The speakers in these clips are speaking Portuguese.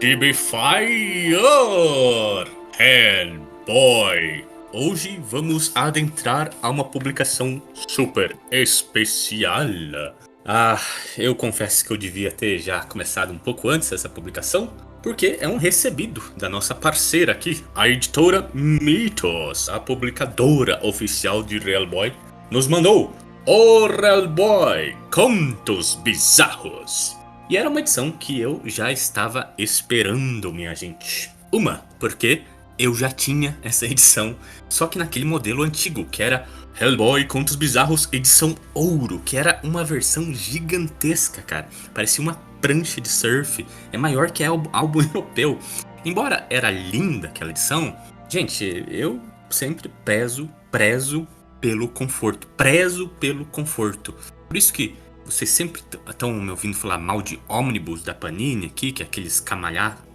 Fire Hellboy. Hoje vamos adentrar a uma publicação super especial. Ah, eu confesso que eu devia ter já começado um pouco antes essa publicação, porque é um recebido da nossa parceira aqui, a editora Mythos, a publicadora oficial de Hellboy, nos mandou O Hellboy, Contos Bizarros. E era uma edição que eu já estava esperando, minha gente. Porque eu já tinha essa edição, só que naquele modelo antigo, que era Hellboy Contos Bizarros edição ouro, que era uma versão gigantesca, cara. Parecia uma prancha de surf, é maior que álbum europeu. Embora era linda aquela edição, gente, eu sempre prezo prezo pelo conforto. Por isso que vocês sempre estão me ouvindo falar mal de ônibus da Panini aqui, que é aqueles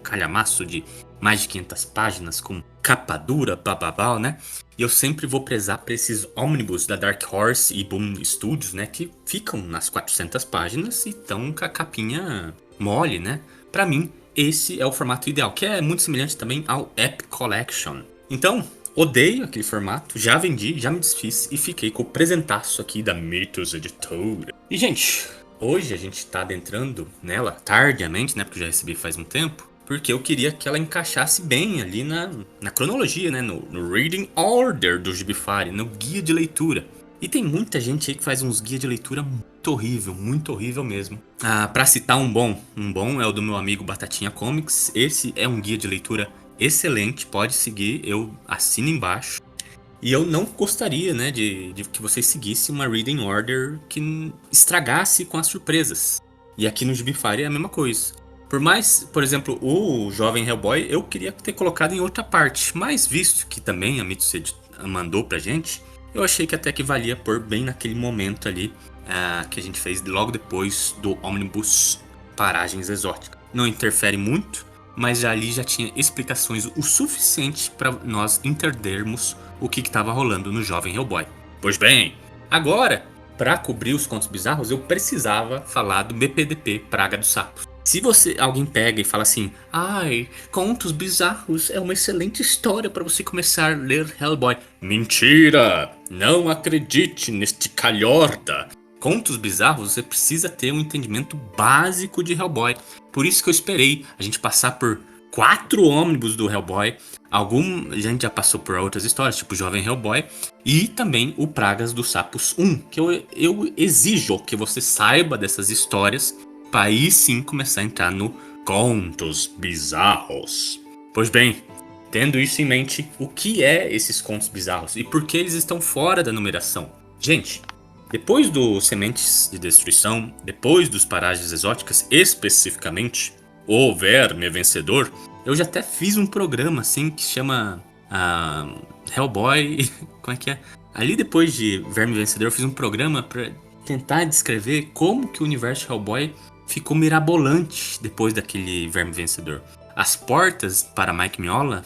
calhamaço de mais de 500 páginas com capa dura, bababá, né? E eu sempre vou prezar para esses ônibus da Dark Horse e Boom Studios, né? Que ficam nas 400 páginas e estão com a capinha mole, né? Para mim, esse é o formato ideal, que é muito semelhante também ao Epic Collection. Então, odeio aquele formato, já vendi, já me desfiz e fiquei com o presentaço aqui da Mythos Editora. E, gente, hoje a gente tá adentrando nela tardiamente, né? Porque eu já recebi faz um tempo. Porque eu queria que ela encaixasse bem ali na cronologia, né? No Reading Order do Gibifari, no guia de leitura. E tem muita gente aí que faz uns guias de leitura muito horrível mesmo. Ah, pra citar um bom é o do meu amigo Batatinha Comics. Esse é um guia de leitura excelente, pode seguir, eu assino embaixo. E eu não gostaria, né, de que vocês seguissem uma Reading Order que estragasse com as surpresas. E aqui no Gibifari é a mesma coisa. Por mais, por exemplo, o Jovem Hellboy, eu queria ter colocado em outra parte. Mas visto que também a Mythos mandou pra gente, eu achei que até que valia pôr bem naquele momento ali que a gente fez logo depois do Omnibus Paragens Exóticas. Não interfere muito, mas ali já tinha explicações o suficiente para nós entendermos o que estava rolando no Jovem Hellboy. Pois bem, agora, para cobrir os contos bizarros, eu precisava falar do BPDP Praga dos Sapos. Se alguém pega e fala assim, ai, Contos Bizarros é uma excelente história para você começar a ler Hellboy. Mentira! Não acredite neste calhorda! Contos Bizarros você precisa ter um entendimento básico de Hellboy. Por isso que eu esperei a gente passar por 4 ônibus do Hellboy. A gente já passou por outras histórias, tipo Jovem Hellboy. E também o Pragas dos Sapos 1, que eu exijo que você saiba dessas histórias para aí sim começar a entrar no Contos Bizarros. Pois bem, tendo isso em mente, o que é esses Contos Bizarros e por que eles estão fora da numeração? Gente, depois do Sementes de Destruição, depois dos Paragens Exóticas, especificamente o Verme Vencedor, eu já até fiz um programa assim que chama Hellboy. Como é que é? Ali depois de Verme Vencedor, eu fiz um programa para tentar descrever como que o universo Hellboy ficou mirabolante depois daquele Verme Vencedor. As portas para Mike Mignola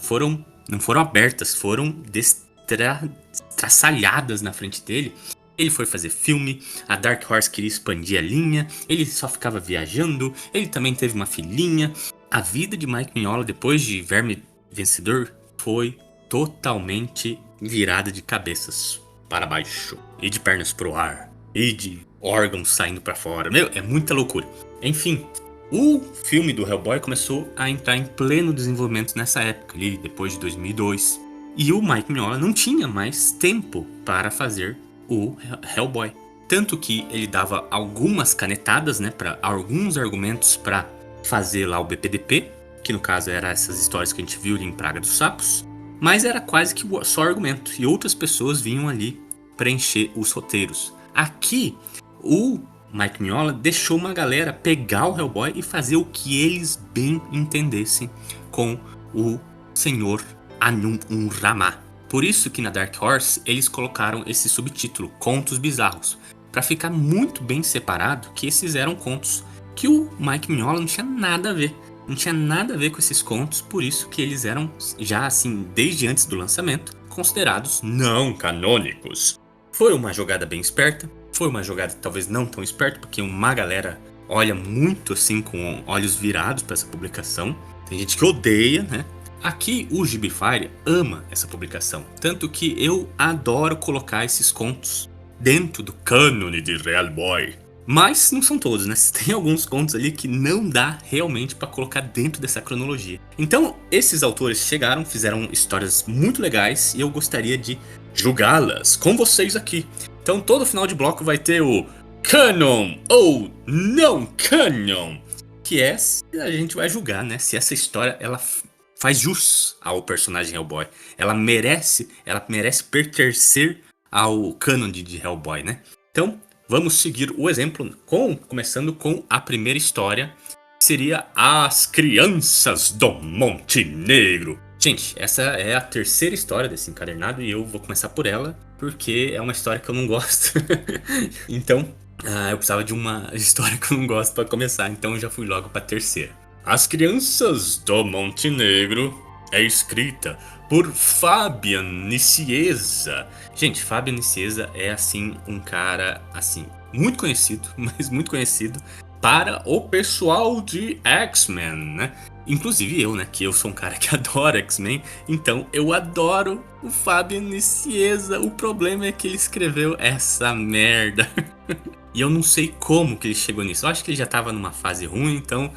não foram abertas, foram destraçalhadas na frente dele. Ele foi fazer filme, a Dark Horse queria expandir a linha, ele só ficava viajando, ele também teve uma filhinha. A vida de Mike Mignola depois de Verme Vencedor foi totalmente virada de cabeças para baixo, e de pernas pro ar, e de órgãos saindo para fora. Meu, é muita loucura. Enfim, o filme do Hellboy começou a entrar em pleno desenvolvimento nessa época, ali depois de 2002. E o Mike Mignola não tinha mais tempo para fazer o Hellboy. Tanto que ele dava algumas canetadas, né, para alguns argumentos para fazer lá o BPDP, que no caso era essas histórias que a gente viu ali em Praga dos Sapos, mas era quase que só argumento, e outras pessoas vinham ali preencher os roteiros. Aqui, o Mike Mignola deixou uma galera pegar o Hellboy e fazer o que eles bem entendessem com o senhor Anum-Rama. Por isso que na Dark Horse eles colocaram esse subtítulo, Contos Bizarros, para ficar muito bem separado que esses eram contos que o Mike Mignola não tinha nada a ver. Não tinha nada a ver com esses contos, por isso que eles eram, já assim, desde antes do lançamento, considerados não canônicos. Foi uma jogada bem esperta, foi uma jogada talvez não tão esperta, porque uma galera olha muito assim com olhos virados para essa publicação, tem gente que odeia, né? Aqui o Gibify ama essa publicação, tanto que eu adoro colocar esses contos dentro do cânone de Real Boy. Mas não são todos, né? Tem alguns contos ali que não dá realmente pra colocar dentro dessa cronologia. Então, esses autores chegaram, fizeram histórias muito legais e eu gostaria de julgá-las com vocês aqui. Então, todo final de bloco vai ter o Canon ou não Canon, que é a gente vai julgar, né? Se essa história ela faz jus ao personagem Hellboy. Ela merece pertencer ao canon de Hellboy, né? Então, vamos seguir o exemplo, começando com a primeira história, que seria As Crianças do Monte Negro. Gente, essa é a terceira história desse encadernado e eu vou começar por ela, porque é uma história que eu não gosto. Então, eu precisava de uma história que eu não gosto para começar, então eu já fui logo para a terceira. As Crianças do Monte Negro é escrita por Fabian Nicieza. Gente, Fabian Nicieza é assim um cara assim muito conhecido, mas muito conhecido para o pessoal de X-Men, né? Inclusive eu, né? Que eu sou um cara que adora X-Men, então eu adoro o Fabian Nicieza. O problema é que ele escreveu essa merda. E eu não sei como que ele chegou nisso. Eu acho que ele já tava numa fase ruim, então...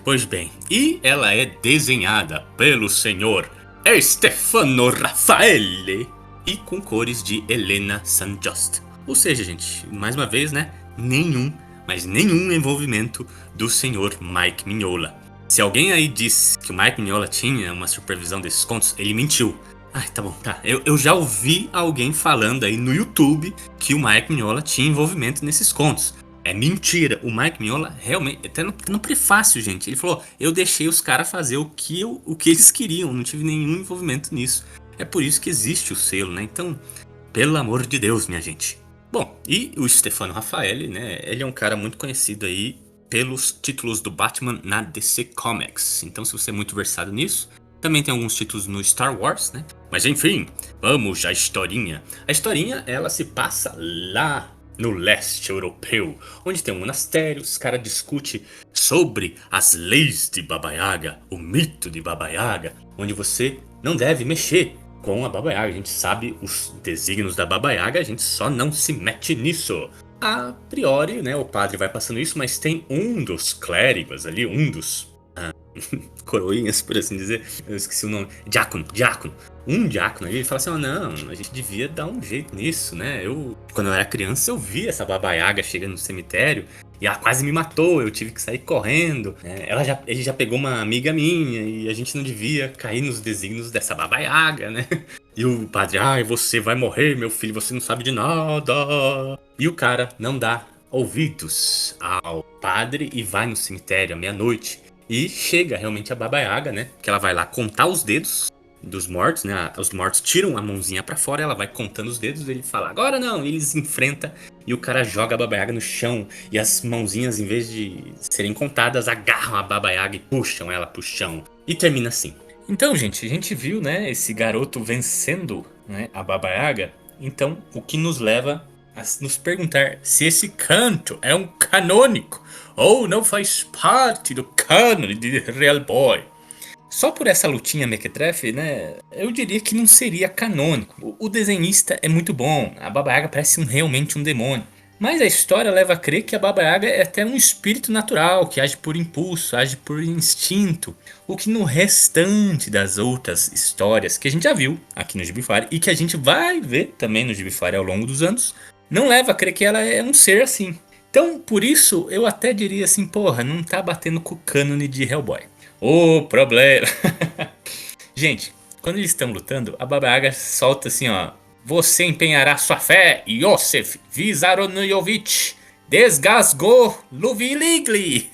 pois bem. E ela é desenhada pelo senhor Stefano Raffaele e com cores de Elena Sanjost. Ou seja, gente, mais uma vez, né? Nenhum envolvimento do senhor Mike Mignola. Se alguém aí disse que o Mike Mignola tinha uma supervisão desses contos, ele mentiu. Tá bom, tá. Eu já ouvi alguém falando aí no YouTube que o Mike Mignola tinha envolvimento nesses contos. É mentira, o Mike Mignola realmente, até no prefácio, gente, ele falou: eu deixei os caras fazer o que eles queriam, não tive nenhum envolvimento nisso. É por isso que existe o selo, né? Então, pelo amor de Deus, minha gente. Bom, e o Stefano Raffaele, né? Ele é um cara muito conhecido aí pelos títulos do Batman na DC Comics. Então, se você é muito versado nisso, também tem alguns títulos no Star Wars, né? Mas enfim, vamos à historinha. A historinha, ela se passa lá no leste europeu, onde tem um monastério, os caras discutem sobre as leis de Baba Yaga, o mito de Baba Yaga, onde você não deve mexer com a Baba Yaga. A gente sabe os desígnios da Baba Yaga, a gente só não se mete nisso. A priori, né, o padre vai passando isso, mas tem um dos clérigos ali, um dos coroinhas, por assim dizer, eu esqueci o nome, diácono. Um diácono ali, ele fala assim: não, a gente devia dar um jeito nisso, né? Quando eu era criança, eu vi essa Baba Yaga chegando no cemitério e ela quase me matou, eu tive que sair correndo. Ele já pegou uma amiga minha e a gente não devia cair nos desígnios dessa Baba Yaga, né? E o padre: você vai morrer, meu filho, você não sabe de nada. E o cara não dá ouvidos ao padre e vai no cemitério à meia-noite. E chega realmente a Baba Yaga, né? Que ela vai lá contar os dedos dos mortos, né? Os mortos tiram a mãozinha pra fora, ela vai contando os dedos, ele fala: agora não, e eles enfrentam e o cara joga a Baba Yaga no chão e as mãozinhas, em vez de serem contadas, agarram a Baba Yaga e puxam ela pro chão. E termina assim. Então, gente, a gente viu, né, esse garoto vencendo, né, a Baba Yaga. Então, o que nos leva a nos perguntar se esse canto é um canônico ou não faz parte do cânone de Real Boy. Só por essa lutinha mequetrefe, né, eu diria que não seria canônico. O desenhista é muito bom, a Baba Yaga parece realmente um demônio. Mas a história leva a crer que a Baba Yaga é até um espírito natural, que age por impulso, age por instinto. O que no restante das outras histórias que a gente já viu aqui no Gibify e que a gente vai ver também no Gibify ao longo dos anos, não leva a crer que ela é um ser assim. Então, por isso, eu até diria assim, porra, não tá batendo com o cânone de Hellboy. O problema... Gente, quando eles estão lutando, a Baba Yaga solta assim, ó: você empenhará sua fé, Yosef Vissarionovich Desgasgo Luviligli.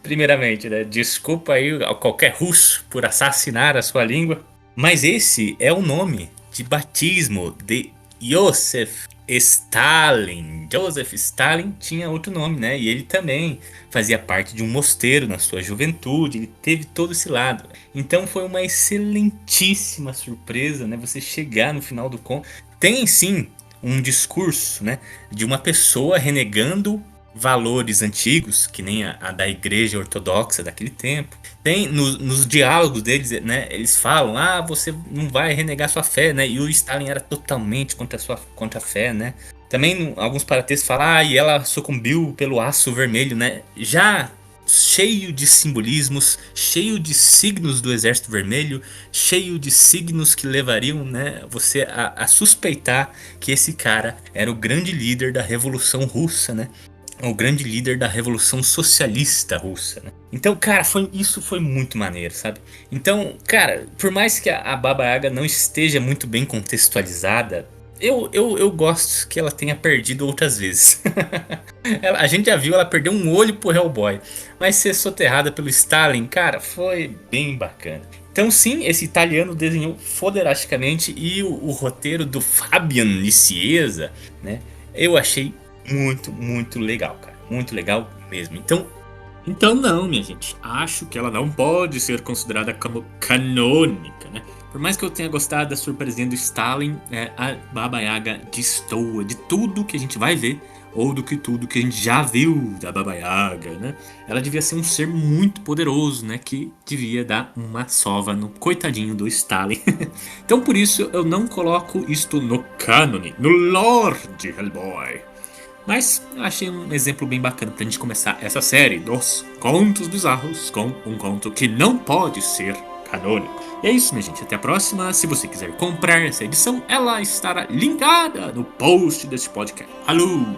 Primeiramente, né, desculpa aí a qualquer russo por assassinar a sua língua, mas esse é o nome de batismo de Joseph Stalin. Joseph Stalin tinha outro nome, né? E ele também fazia parte de um mosteiro na sua juventude. Ele teve todo esse lado. Então foi uma excelentíssima surpresa, né? Você chegar no final do conto. Tem sim um discurso, né, de uma pessoa renegando valores antigos, que nem a da igreja ortodoxa daquele tempo. Tem nos diálogos deles, né? Eles falam, você não vai renegar sua fé, né? E o Stalin era totalmente contra a fé, né? Também alguns paratextos falam, e ela sucumbiu pelo aço vermelho, né? Já cheio de simbolismos, cheio de signos do Exército Vermelho, cheio de signos que levariam, né, você a suspeitar que esse cara era o grande líder da Revolução Russa, né? O grande líder da Revolução Socialista Russa, né? Então, cara, isso foi muito maneiro, sabe? Então, cara, por mais que a Baba Yaga não esteja muito bem contextualizada, eu gosto que ela tenha perdido outras vezes. A gente já viu ela perder um olho pro Hellboy, mas ser soterrada pelo Stalin, cara, foi bem bacana. Então sim, esse italiano desenhou foderasticamente e o roteiro do Fabian Nicieza, né? Eu achei muito legal, cara. Muito legal mesmo. Então não, minha gente. Acho que ela não pode ser considerada como canônica, né? Por mais que eu tenha gostado da surpresinha do Stalin, a Baba Yaga destoa de tudo que a gente vai ver, ou do que tudo que a gente já viu da Baba Yaga, né? Ela devia ser um ser muito poderoso, né? Que devia dar uma sova no coitadinho do Stalin. Então por isso eu não coloco isto no cânone, no lore de Hellboy. Mas eu achei um exemplo bem bacana pra gente começar essa série dos contos bizarros com um conto que não pode ser canônico. E é isso, minha gente. Até a próxima. Se você quiser comprar essa edição, ela estará linkada no post desse podcast. Alô!